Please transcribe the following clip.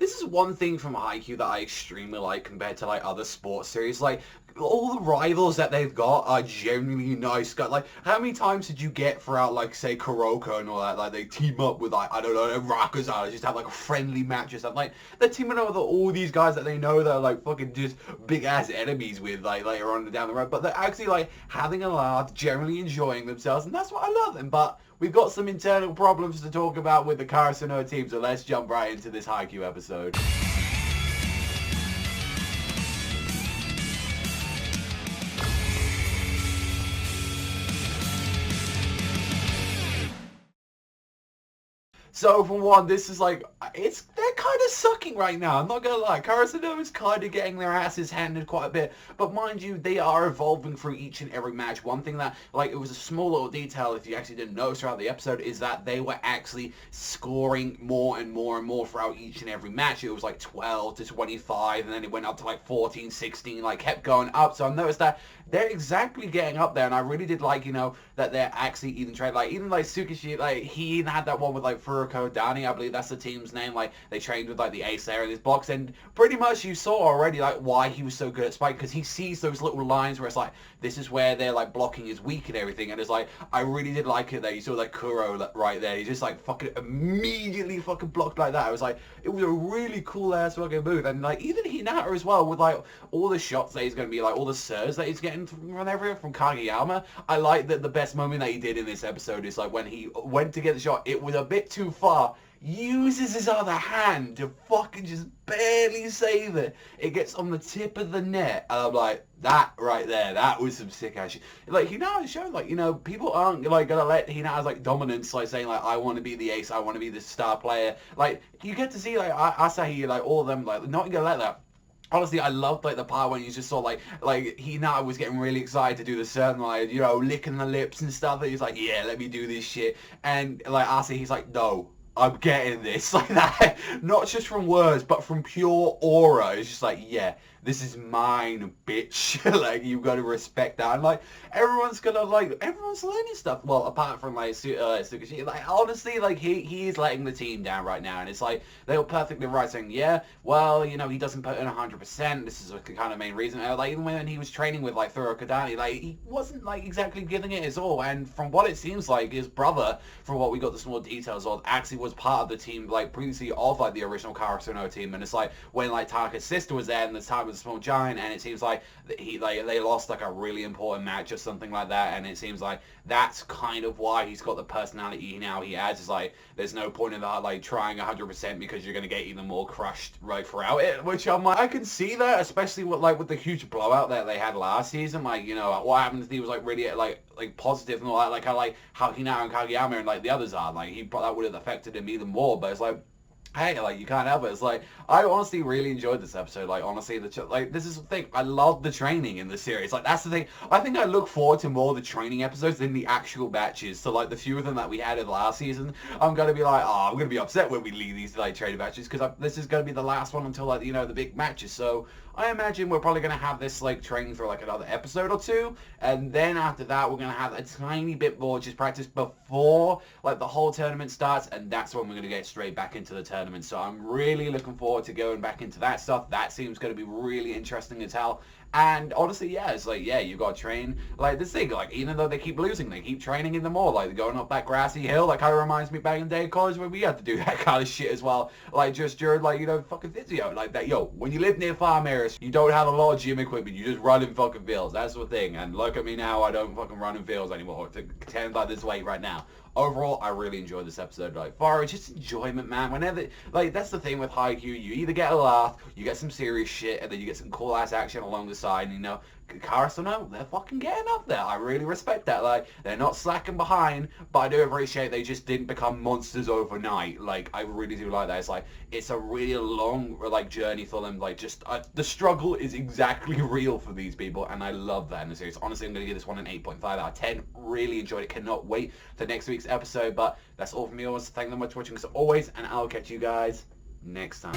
this is one thing from Haikyū that I extremely like compared to like other sports series. Like, all the rivals that they've got are genuinely nice guys. Like, how many times did you get throughout, like, say, Kuroko and all that? Like, they team up with, like, I don't know, Rakuza, just have, like, a friendly match or something. Like, they're teaming up with all these guys that they know that are, like, fucking just big-ass enemies with, like, later on down the road. But they're actually, like, having a laugh, generally enjoying themselves, and that's what I love them. But we've got some internal problems to talk about with the Karasuno team, so let's jump right into this Haikyū episode. So, for one, this is like, they're kind of sucking right now, I'm not gonna lie. Karasuno is kind of getting their asses handed quite a bit, but mind you, they are evolving through each and every match. One thing that, like, it was a small little detail, if you actually didn't notice throughout the episode, is that they were actually scoring more and more and more throughout each and every match. It was like 12 to 25, and then it went up to like 14, 16, like, kept going up. So I've noticed that they're exactly getting up there, and I really did like, you know, that they're actually even trained. Like, even like Tsukishima, like, he even had that one with like Furuko Dani, I believe that's the team's name. Like, they trained with like the ace there in this box, and pretty much you saw already like why he was so good at Spike, because he sees those little lines where it's like, this is where they're like blocking is weak and everything, and it's like, I really did like it that you saw like Kuro right there. He just like fucking immediately fucking blocked like that. I was like, it was a really cool ass fucking move. And like even Hinata as well, with like all the shots that he's gonna be like, all the serves that he's getting from everywhere from Kageyama. I like that the best moment that he did in this episode is like when he went to get the shot, it was a bit too far, uses his other hand to fucking just barely save it. It gets on the tip of the net, and I'm like, that right there, that was some sick ass shit. Like, Hinata showed, like, you know, people aren't like gonna let Hinata's like dominance, like saying like, I want to be the ace, I want to be the star player. Like, you get to see like Asahi, like all of them, like not gonna let that. Honestly, I loved like the part when you just saw like Hinata was getting really excited to do the certain, like, you know, licking the lips and stuff. And he's like, yeah, let me do this shit. And like Asahi, he's like, no, I'm getting this. Like that, not just from words, but from pure aura. It's just like, yeah, this is mine, bitch. Like, you've got to respect that. And like, everyone's learning stuff. Well, apart from like Tsukishima, like honestly, like he is letting the team down right now, and it's like they were perfectly right saying, yeah, well, you know, he doesn't put in 100%. This is the kind of main reason. Like even when he was training with like Furuko Dani, like he wasn't like exactly giving it his all. And from what it seems like, his brother, from what we got the small details of, actually was part of the team like previously of like the original Karasuno team. And it's like when like Taka's sister was there, and this time was a small giant, and it seems like they lost like a really important match or something like that, and it seems like that's kind of why he's got the personality now he has. Is like, there's no point in that like trying 100% because you're gonna get even more crushed right throughout it, which I'm like, I can see that, especially with the huge blowout that they had last season. Like, you know, what happened if he was like really like positive and all that, like how Hinata and Kageyama and like the others are, like that would have affected him even more. But it's like, hey, like, you can't help it. It's like, I honestly really enjoyed this episode. Like, honestly, this is the thing. I love the training in the series. Like, that's the thing. I think I look forward to more of the training episodes than the actual matches. So, like, the few of them that we had in last season, I'm going to be like, oh, I'm going to be upset when we leave these, like, training matches, because this is going to be the last one until, like, you know, the big matches. So, I imagine we're probably going to have this, like, training for, like, another episode or two, and then after that, we're going to have a tiny bit more just practice before, like, the whole tournament starts, and that's when we're going to get straight back into the tournament. So I'm really looking forward to going back into that stuff. That seems going to be really interesting as hell. And honestly, yeah, it's like, yeah, you got to train, like, this thing, like, even though they keep losing, they keep training in the more, like, going up that grassy hill, like, kind of reminds me back in the day of college when we had to do that kind of shit as well, like, just during, like, you know, fucking physio, like, that, yo, when you live near farm areas, you don't have a lot of gym equipment, you just run in fucking fields, that's the thing. And look at me now, I don't fucking run in fields anymore, to pretend like this weight right now. Overall, I really enjoyed this episode. Like, far, it's just enjoyment, man. Whenever, like, that's the thing with Haikyū. You either get a laugh, you get some serious shit, and then you get some cool-ass action along the side, and, you know, Karasuno, they're fucking getting up there. I really respect that. Like, they're not slacking behind, but I do appreciate they just didn't become monsters overnight. Like, I really do like that. It's like, it's a really long, like, journey for them. Like, just, the struggle is exactly real for these people, and I love that in the series. Honestly, I'm going to give this one an 8.5 out of 10. Really enjoyed it. Cannot wait for next week's episode, but that's all from me. I want to thank them much for watching as always, and I'll catch you guys next time.